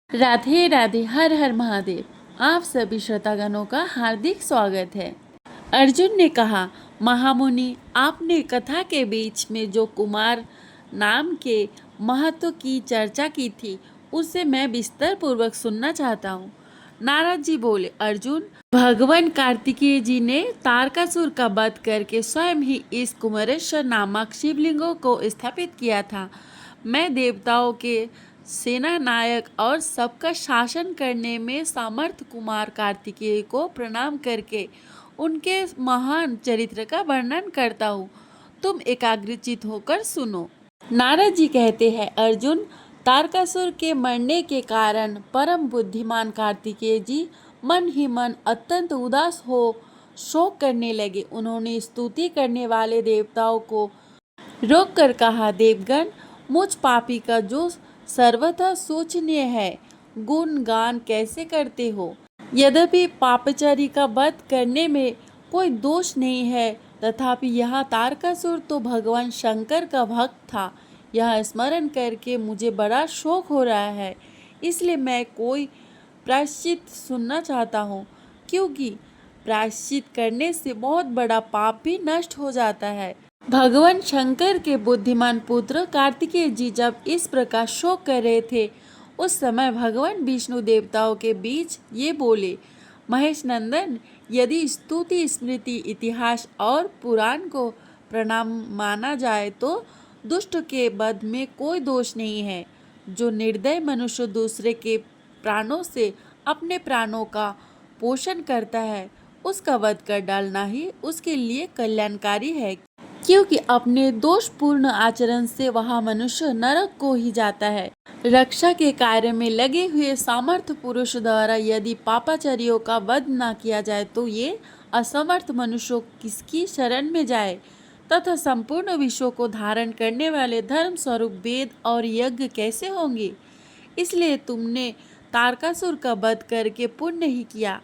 राधे राधे, हर हर महादेव। आप सभी श्रोतागणों का हार्दिक स्वागत है। अर्जुन ने कहा, महामुनि, आपने कथा के बीच में जो कुमार नाम के महत्व की चर्चा की थी उसे मैं विस्तार पूर्वक सुनना चाहता हूँ। नारद जी बोले, अर्जुन, भगवान कार्तिकेय जी ने तारकासुर का वध करके स्वयं ही इस कुमारेश्वर नामक शिवलिंगों को स्थापित किया था। मैं देवताओं के सेना नायक और सबका शासन करने में समर्थ कुमार कार्तिकेय को प्रणाम करके उनके महान चरित्र का वर्णन करता हूँ। तुम एकाग्रचित होकर सुनो। नारद जी कहते हैं, अर्जुन, तारकासुर के मरने के कारण परम बुद्धिमान कार्तिकेय जी मन ही मन अत्यंत उदास हो शोक करने लगे। उन्होंने स्तुति करने वाले देवताओं को रोक कर कहा, देवगण, मुझ पापी का जो सर्वथा शोचनीय है गुणगान कैसे करते हो। यद्यपि पापचारी का वध करने में कोई दोष नहीं है, तथापि यह तारकासुर तो भगवान शंकर का भक्त था। यह स्मरण करके मुझे बड़ा शोक हो रहा है। इसलिए मैं कोई प्रायश्चित सुनना चाहता हूँ, क्योंकि प्रायश्चित करने से बहुत बड़ा पाप भी नष्ट हो जाता है। भगवान शंकर के बुद्धिमान पुत्र कार्तिकेय जी जब इस प्रकार शोक कर रहे थे, उस समय भगवान विष्णु देवताओं के बीच ये बोले, महेश नंदन, यदि स्तुति, स्मृति, इतिहास और पुराण को प्रणाम माना जाए तो दुष्ट के वध में कोई दोष नहीं है। जो निर्दय मनुष्य दूसरे के प्राणों से अपने प्राणों का पोषण करता है, उसका वध कर डालना ही उसके लिए कल्याणकारी है, क्योंकि अपने दोषपूर्ण आचरण से वह मनुष्य नरक को ही जाता है। रक्षा के कार्य में लगे हुए सामर्थ पुरुष द्वारा यदि पापाचारियों का वध न किया जाए तो ये असमर्थ मनुष्य किसकी शरण में जाए तथा संपूर्ण विश्व को धारण करने वाले धर्म स्वरूप वेद और यज्ञ कैसे होंगे। इसलिए तुमने तारकासुर का वध करके पुण्य ही किया,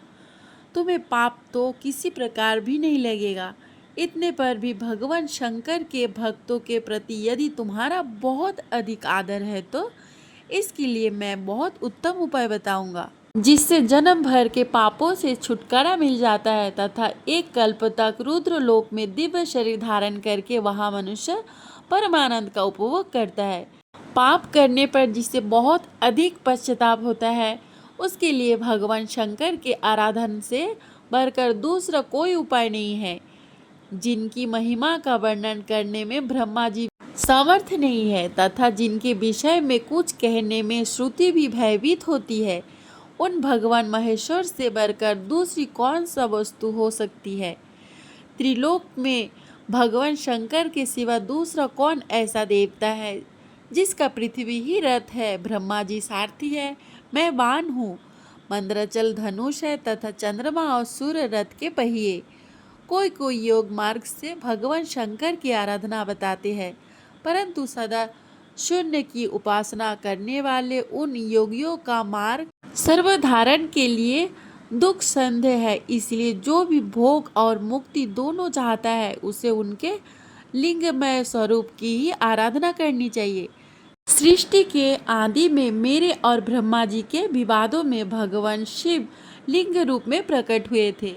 तुम्हें पाप तो किसी प्रकार भी नहीं लगेगा। इतने पर भी भगवान शंकर के भक्तों के प्रति यदि तुम्हारा बहुत अधिक आदर है तो इसके लिए मैं बहुत उत्तम उपाय बताऊंगा, जिससे जन्म भर के पापों से छुटकारा मिल जाता है तथा एक कल्प तक रुद्र लोक में दिव्य शरीर धारण करके वहाँ मनुष्य परमानंद का उपभोग करता है। पाप करने पर जिसे बहुत अधिक पश्चाताप होता है, उसके लिए भगवान शंकर के आराधन से बढ़कर दूसरा कोई उपाय नहीं है, जिनकी महिमा का वर्णन करने में ब्रह्मा जी समर्थ नहीं है तथा जिनके विषय में कुछ कहने में श्रुति भी भयभीत होती है। उन भगवान महेश्वर से बढ़कर दूसरी कौन सा वस्तु हो सकती है। त्रिलोक में भगवान शंकर के सिवा दूसरा कौन ऐसा देवता है जिसका पृथ्वी ही रथ है, ब्रह्मा जी सारथी है, मैं बाण हूँ, मंद्राचल धनुष है तथा चंद्रमा और सूर्य रथ के पहिए। कोई कोई योग मार्ग से भगवान शंकर की आराधना बताते हैं, परंतु सदा शून्य की उपासना करने वाले उन योगियों का मार्ग सर्वधारण के लिए दुख संदेह है। इसलिए जो भी भोग और मुक्ति दोनों चाहता है उसे उनके लिंगमय स्वरूप की ही आराधना करनी चाहिए। सृष्टि के आदि में मेरे और ब्रह्मा जी के विवादों में भगवान शिव लिंग रूप में प्रकट हुए थे।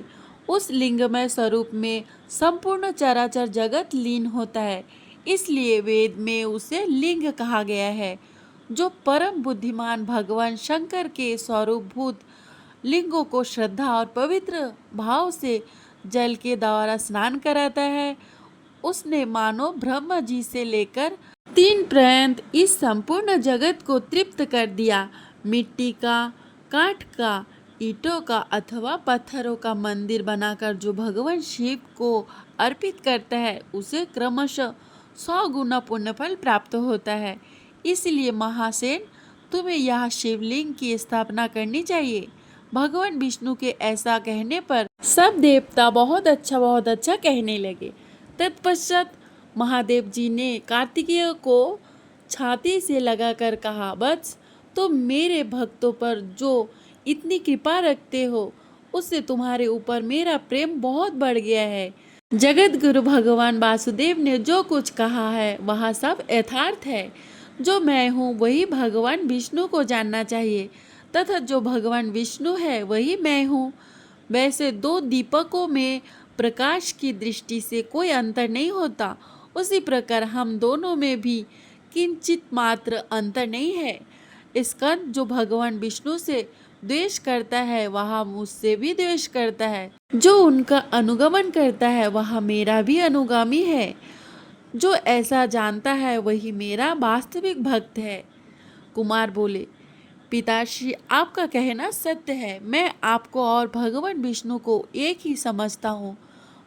उस लिंगमय स्वरूप में संपूर्ण चराचर जगत लीन होता है, इसलिए वेद में उसे लिंग कहा गया है। जो परम बुद्धिमान भगवान शंकर के स्वरूपभूत लिंगों को श्रद्धा और पवित्र भाव से जल के द्वारा स्नान कराता है, उसने मानो ब्रह्मा जी से लेकर तीन पर्यंत इस संपूर्ण जगत को तृप्त कर दिया। मिट्टी का, काठ का, ईंटों का अथवा पत्थरों का मंदिर बनाकर जो भगवान शिव को अर्पित करता है उसे क्रमशः 100 गुना पुण्यफल प्राप्त होता है। इसलिए महासेन, तुम्हें यह शिवलिंग की स्थापना करनी चाहिए। भगवान विष्णु के ऐसा कहने पर सब देवता बहुत अच्छा कहने लगे। तत्पश्चात महादेव जी ने कार्तिकेय को छाती से लगाकर कहा, वत्स, तुम मेरे भक्तों पर जो इतनी कृपा रखते हो उससे तुम्हारे ऊपर मेरा प्रेम बहुत बढ़ गया है। जगत गुरु भगवान वासुदेव ने जो कुछ कहा है वह सब यथार्थ है। जो मैं हूँ वही भगवान विष्णु को जानना चाहिए तथा जो भगवान विष्णु है वही मैं हूँ। वैसे दो दीपकों में प्रकाश की दृष्टि से कोई अंतर नहीं होता, उसी प्रकार हम दोनों में भी किंचित मात्र अंतर नहीं है। स्कंद जो भगवान विष्णु से द्वेष करता है वह मुझसे भी द्वेष करता है, जो उनका अनुगमन करता है वह मेरा भी अनुगामी है। जो ऐसा जानता है वही मेरा वास्तविक भक्त है। कुमार बोले, पिताश्री आपका कहना सत्य है। मैं आपको और भगवान विष्णु को एक ही समझता हूँ।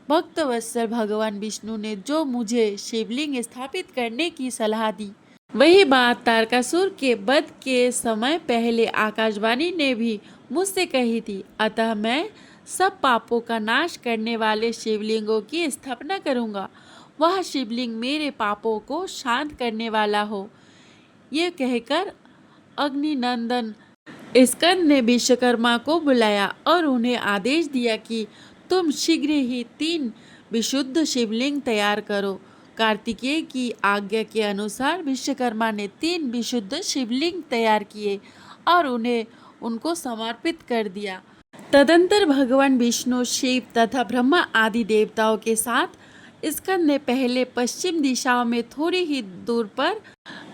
भक्तवत्सल भगवान विष्णु ने जो मुझे शिवलिंग स्थापित करने की सलाह दी, वही बात तारकासुर के वध के समय पहले आकाशवाणी ने भी मुझसे कही थी। अतः मैं सब पापों का नाश करने वाले शिवलिंगों की स्थापना करूंगा। वह शिवलिंग मेरे पापों को शांत करने वाला हो। ये कहकर अग्निनंदन स्कंद ने विश्वकर्मा को बुलाया और उन्हें आदेश दिया कि तुम शीघ्र ही 3 विशुद्ध शिवलिंग तैयार करो। कार्तिकेय की आज्ञा के अनुसार विश्वकर्मा ने 3 विशुद्ध शिवलिंग तैयार किए और उन्हें उनको समर्पित कर दिया। तदंतर भगवान विष्णु, शिव तथा ब्रह्मा आदि देवताओं के साथ स्कंद ने पहले पश्चिम दिशा में थोड़ी ही दूर पर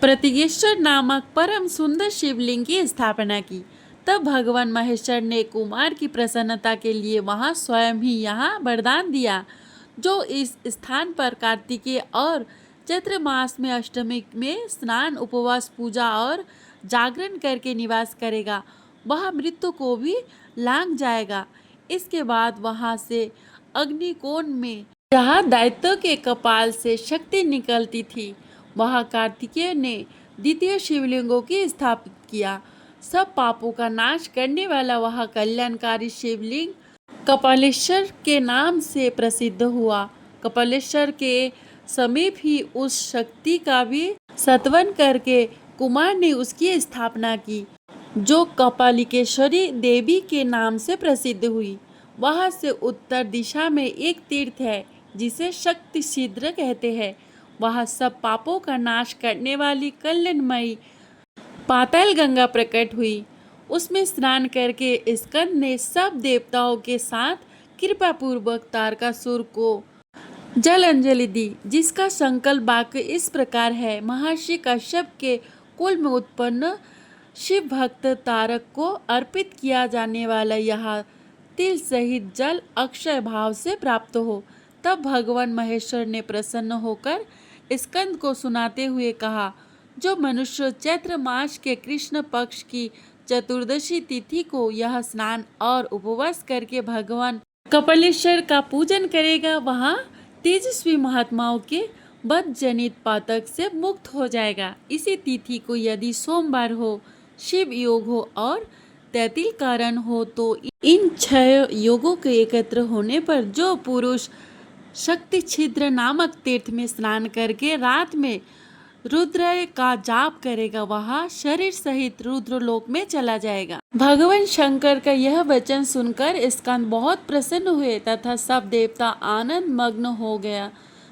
प्रतिगेश्वर नामक परम सुंदर शिवलिंग की स्थापना की। तब भगवान महेश्वर ने कुमार की प्रसन्नता के लिए वहां स्वयं ही यहाँ वरदान दिया, जो इस स्थान पर कार्तिकेय और चैत्र मास में अष्टमी में स्नान, उपवास, पूजा और जागरण करके निवास करेगा, वह मृत्यु को भी लांघ जाएगा। इसके बाद वहां से अग्निकोण में जहाँ दैत्यों के कपाल से शक्ति निकलती थी, वहाँ कार्तिकेय ने द्वितीय शिवलिंगों की स्थापित किया। सब पापों का नाश करने वाला वह कल्याणकारी शिवलिंग कपालेश्वर के नाम से प्रसिद्ध हुआ। कपालेश्वर के समीप ही उस शक्ति का भी सत्वन करके कुमार ने उसकी स्थापना की, जो कपालिकेश्वरी देवी के नाम से प्रसिद्ध हुई। वहां से उत्तर दिशा में एक तीर्थ है जिसे शक्ति सिद्र कहते हैं। वह सब पापों का नाश करने वाली कल्याणमयी पाताल गंगा प्रकट हुई। उसमें स्नान करके स्कंद ने सब देवताओं के साथ कृपा पूर्वक तारकासुर को जल अंजलि दी, जिसका संकल्प वाक्य इस प्रकार है। महर्षि कश्यप के कुल में उत्पन्न शिव भक्त तारक को अर्पित किया जाने वाला यह तिल सहित जल अक्षय भाव से प्राप्त हो। तब भगवान महेश्वर ने प्रसन्न होकर स्कंद को सुनाते हुए कहा, जो मनुष्य चैत्र मास के कृष्ण पक्ष की चतुर्दशी तिथि को यह स्नान और उपवास करके भगवान कपालेश्वर का पूजन करेगा, वहाँ तेजस्वी महात्माओं के वध जनित पातक से मुक्त हो जाएगा। इसी तिथि को यदि सोमवार हो, शिव योग हो और तैतिल कारण हो, तो इन 6 योगों के एकत्र होने पर जो पुरुष शक्ति छिद्र नामक तीर्थ में स्नान करके रात में रुद्र का जाप करेगा, वह शरीर सहित रुद्रलोक में चला जाएगा। भगवान शंकर का यह वचन सुनकर स्कंद बहुत प्रसन्न हुए तथा सब देवता आनंद मग्न हो गया,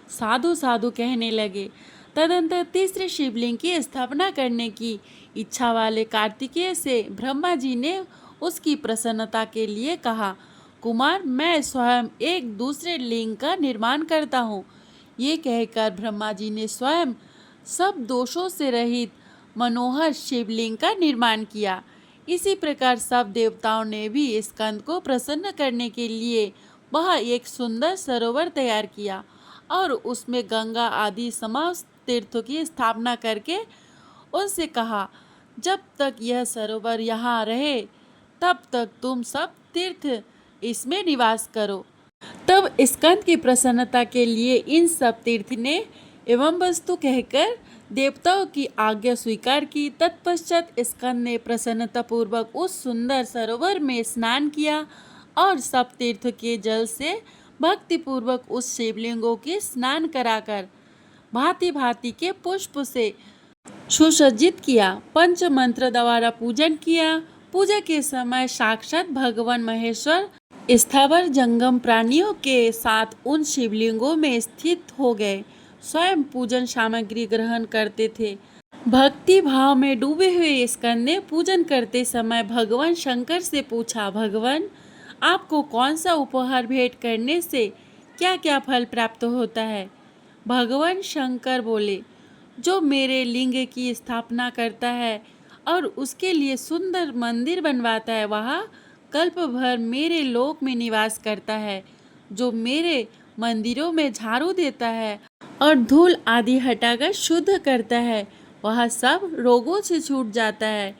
साधु साधु कहने लगे। तदंतर तीसरे शिवलिंग की स्थापना करने की इच्छा वाले कार्तिकेय से ब्रह्मा जी ने उसकी प्रसन्नता के लिए कहा, कुमार, मैं स्वयं एक दूसरे लिंग का निर्माण करता हूँ। ये कहकर ब्रह्मा जी ने स्वयं सब दोषों से रहित मनोहर शिवलिंग का निर्माण किया। इसी प्रकार सब देवताओं ने भी स्कंद को प्रसन्न करने के लिए वह एक सुंदर सरोवर तैयार किया और उसमें गंगा आदि समस्त तीर्थों की स्थापना करके उनसे कहा, जब तक यह सरोवर यहाँ रहे तब तक तुम सब तीर्थ इसमें निवास करो। तब स्कंद की प्रसन्नता के लिए इन सब तीर्थ ने एवं वस्तु कहकर देवताओं की आज्ञा स्वीकार की। तत्पश्चात स्कंद ने प्रसन्नता पूर्वक उस सुंदर सरोवर में स्नान किया और सब तीर्थ के जल से भक्ति पूर्वक उस शिवलिंगों के स्नान कराकर भांति भांति के पुष्प से सुसज्जित किया। पंच मंत्र द्वारा पूजन किया। पूजा के समय साक्षात भगवान महेश्वर स्थावर जंगम प्राणियों के साथ उन शिवलिंगों में स्थित हो गए। स्वयं पूजन सामग्री ग्रहण करते थे। भक्ति भाव में डूबे हुए स्कंद ने पूजन करते समय भगवान शंकर से पूछा, भगवान आपको कौन सा उपहार भेंट करने से क्या क्या फल प्राप्त होता है। भगवान शंकर बोले, जो मेरे लिंग की स्थापना करता है और उसके लिए सुंदर मंदिर बनवाता है, वह कल्प भर मेरे लोक में निवास करता है। जो मेरे मंदिरों में झाड़ू देता है और धूल आदि हटाकर शुद्ध करता है, वह सब रोगों से छूट जाता है।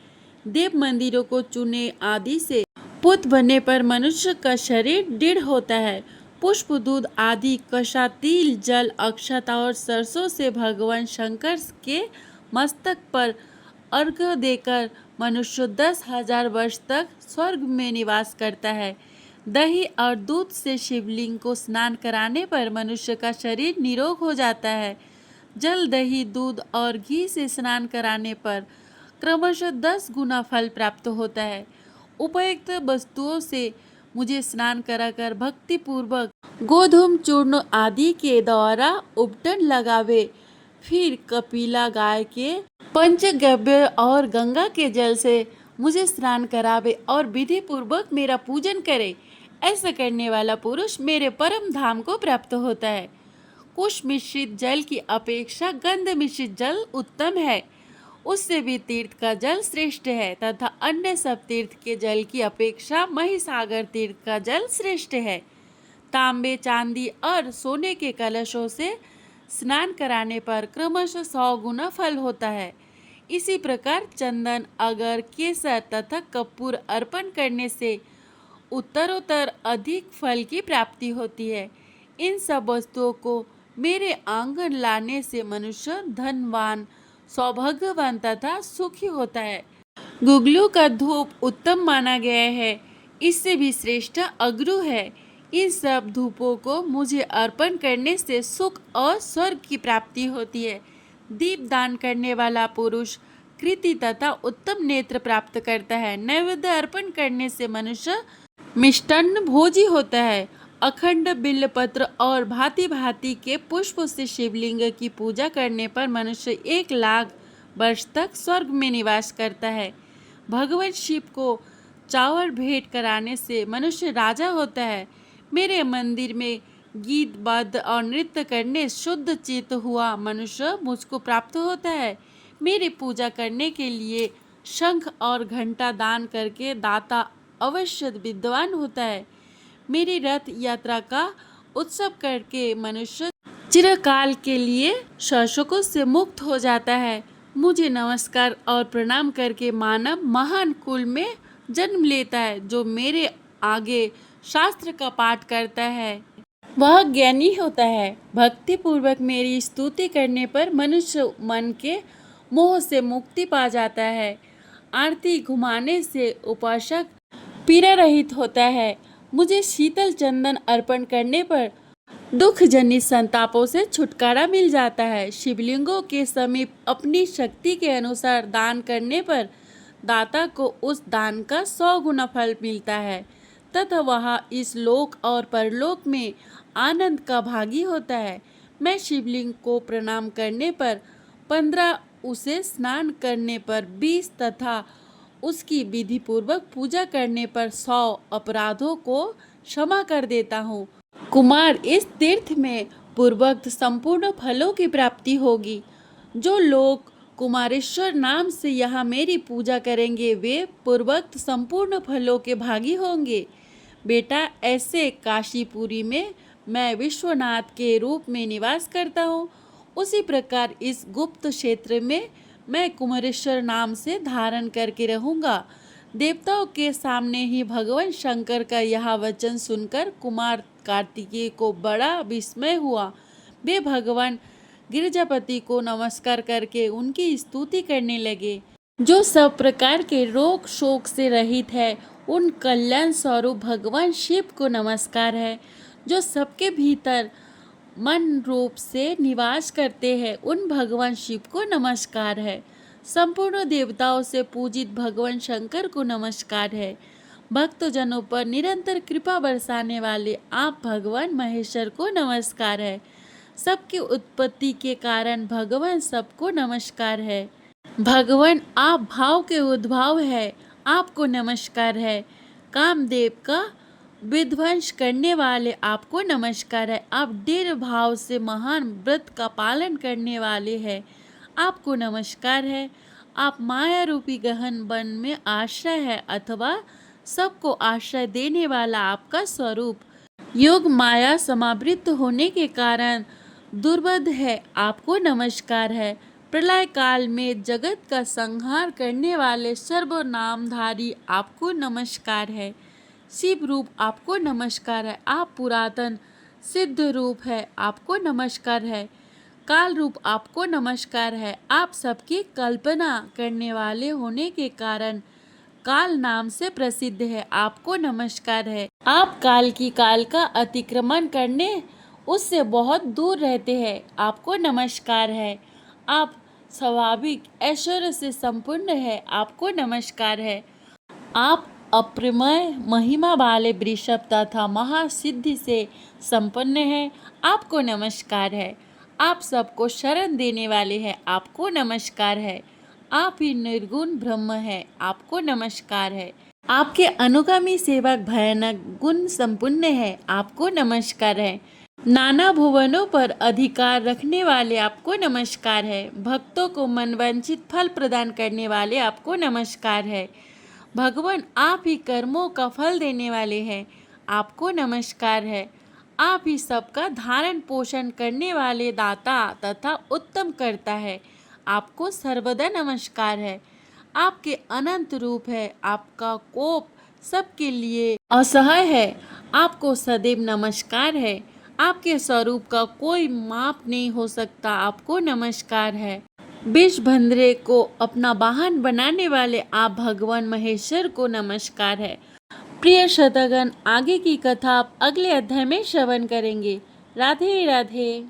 देव मंदिरों को चूने आदि से पुत बनने पर मनुष्य का शरीर दृढ़ होता है। पुष्प, दूध आदि कषा, तिल, जल, अक्षता और सरसों से भगवान शंकर के मस्तक पर अर्घ्य देकर मनुष्य 10,000 वर्ष तक स्वर्ग में निवास करता है। दही और दूध से शिवलिंग को स्नान कराने पर मनुष्य का शरीर निरोग हो जाता है। जल, दही, दूध और घी से स्नान कराने पर क्रमशः 10 गुना फल प्राप्त होता है। उपयुक्त वस्तुओं से मुझे स्नान कराकर भक्ति पूर्वक गोधूम चूर्ण आदि के द्वारा उपटन लगावे, फिर कपिला गाय के पंचगव्य और गंगा के जल से मुझे स्नान करावे और विधि पूर्वक मेरा पूजन करे। ऐसा करने वाला पुरुष मेरे परम धाम को प्राप्त होता है। कुश मिश्रित जल की अपेक्षा गंध मिश्रित जल उत्तम है, उससे भी तीर्थ का जल श्रेष्ठ है तथा अन्य सब तीर्थ के जल की अपेक्षा महिसागर तीर्थ का जल श्रेष्ठ है। तांबे, चांदी और सोने के कलशों से स्नान कराने पर क्रमशः 100 गुना फल होता है। इसी प्रकार चंदन, अगर, केसर तथा कपूर अर्पण करने से उत्तरोत्तर अधिक फल की प्राप्ति होती है। इन सब वस्तुओं को मेरे आंगन लाने से मनुष्य धनवान, सौभाग्यवान तथा सुखी होता है। गुगलू का धूप उत्तम माना गया है, इससे भी श्रेष्ठ अगरू है। इन सब धूपों को मुझे अर्पण करने से सुख और स्वर्ग की प्राप्ति होती है। दीप दान करने वाला पुरुष कृति तथा उत्तम नेत्र प्राप्त करता है। नैवेद्य अर्पण करने से मनुष्य मिष्टान्न भोजी होता है। अखंड बिल्वपत्र और भांति भांति के पुष्प से शिवलिंग की पूजा करने पर मनुष्य 1,00,000 वर्ष तक स्वर्ग में निवास करता है। भगवान शिव को चावल भेंट कराने से मनुष्य राजा होता है। मेरे मंदिर में गीत, वाद्य और नृत्य करने शुद्ध चित्त हुआ मनुष्य मुझको प्राप्त होता है। मेरी पूजा करने के लिए शंख और घंटा दान करके दाता अवश्य विद्वान होता है। मेरी रथ यात्रा का उत्सव करके मनुष्य चिरकाल के लिए शासकों से मुक्त हो जाता है। मुझे नमस्कार और प्रणाम करके मानव महान कुल में जन्म लेता है। जो मेरे आगे शास्त्र का पाठ करता है वह ज्ञानी होता है। भक्ति पूर्वक मेरी स्तुति करने पर मनुष्य मन के मोह से मुक्ति पा जाता है। आरती घुमाने से उपासक पीड़ा रहित होता है। मुझे शीतल चंदन अर्पण करने पर दुख जनित संतापों से छुटकारा मिल जाता है। शिवलिंगों के समीप अपनी शक्ति के अनुसार दान करने पर दाता को उस दान का 100 गुना फल मिलता है तथा वह इस लोक और परलोक में आनंद का भागी होता है। मैं शिवलिंग को प्रणाम करने पर 15, उसे स्नान करने पर 20 तथा उसकी विधि पूर्वक पूजा करने पर 100 अपराधों को क्षमा कर देता हूँ। कुमार, इस तीर्थ में पूर्वोक्त संपूर्ण फलों की प्राप्ति होगी। जो लोग कुमारेश्वर नाम से यहाँ मेरी पूजा करेंगे वे पूर्वोक्त संपूर्ण फलों के भागी होंगे। बेटा, ऐसे काशीपुरी में मैं विश्वनाथ के रूप में निवास करता हूँ, उसी प्रकार इस गुप्त क्षेत्र में मैं कुमारेश्वर नाम से धारण करके रहूँगा। देवताओं के सामने ही भगवान शंकर का यह वचन सुनकर कुमार कार्तिकेय को बड़ा विस्मय हुआ। वे भगवान गिरिजापति को नमस्कार करके उनकी स्तुति करने लगे। जो सब प्रकार के रोग शोक से रहित है, उन कल्याण स्वरूप भगवान शिव को नमस्कार है। जो सबके भीतर मन रूप से निवास करते हैं, उन भगवान शिव को नमस्कार है। संपूर्ण देवताओं से पूजित भगवान शंकर को नमस्कार है। भक्तजनों पर निरंतर कृपा बरसाने वाले आप भगवान महेश्वर को नमस्कार है। सबकी उत्पत्ति के कारण भगवान सबको नमस्कार है। भगवान आप भाव के उद्भव है, आपको नमस्कार है। कामदेव का विध्वंस करने वाले आपको नमस्कार है। आप दृढ़ भाव से महान व्रत का पालन करने वाले हैं, आपको नमस्कार है। आप माया रूपी गहन वन में आश्रय है अथवा सबको आश्रय देने वाला आपका स्वरूप योग माया समावृत होने के कारण दुर्बोध है, आपको नमस्कार है। प्रलय काल में जगत का संहार करने वाले सर्वनामधारी आपको नमस्कार है। शिव रूप आपको नमस्कार है। आप पुरातन सिद्ध रूप है, आपको नमस्कार है। काल रूप आपको नमस्कार है। आप सबकी कल्पना करने वाले होने के कारण काल नाम से प्रसिद्ध है, आपको नमस्कार है। आप काल का अतिक्रमण करने उससे बहुत दूर रहते हैं, आपको नमस्कार है। आप स्वाभाविक ऐश्वर्य से संपूर्ण है, आपको नमस्कार है। आप अप्रमेय महिमा वाले वृषभ तथा महासिद्धि से संपन्न है, आपको नमस्कार है। आप सबको शरण देने वाले हैं, आपको नमस्कार है। आप ही निर्गुण ब्रह्म है, आपको नमस्कार है। आपके अनुगामी सेवक भयानक गुण संपन्न है, आपको नमस्कार है। नाना भुवनों पर अधिकार रखने वाले आपको नमस्कार है। भक्तों को मनवांछित फल प्रदान करने वाले आपको नमस्कार है। भगवान आप ही कर्मों का फल देने वाले हैं, आपको नमस्कार है। आप ही सबका धारण पोषण करने वाले दाता तथा उत्तम करता है, आपको सर्वदा नमस्कार है। आपके अनंत रूप है, आपका कोप सबके लिए असह्य है, आपको सदैव नमस्कार है। आपके स्वरूप का कोई माप नहीं हो सकता, आपको नमस्कार है। विषभंद्रे को अपना वाहन बनाने वाले आप भगवान महेश्वर को नमस्कार है। प्रिय श्रोतागण, आगे की कथा आप अगले अध्याय में श्रवण करेंगे। राधे राधे।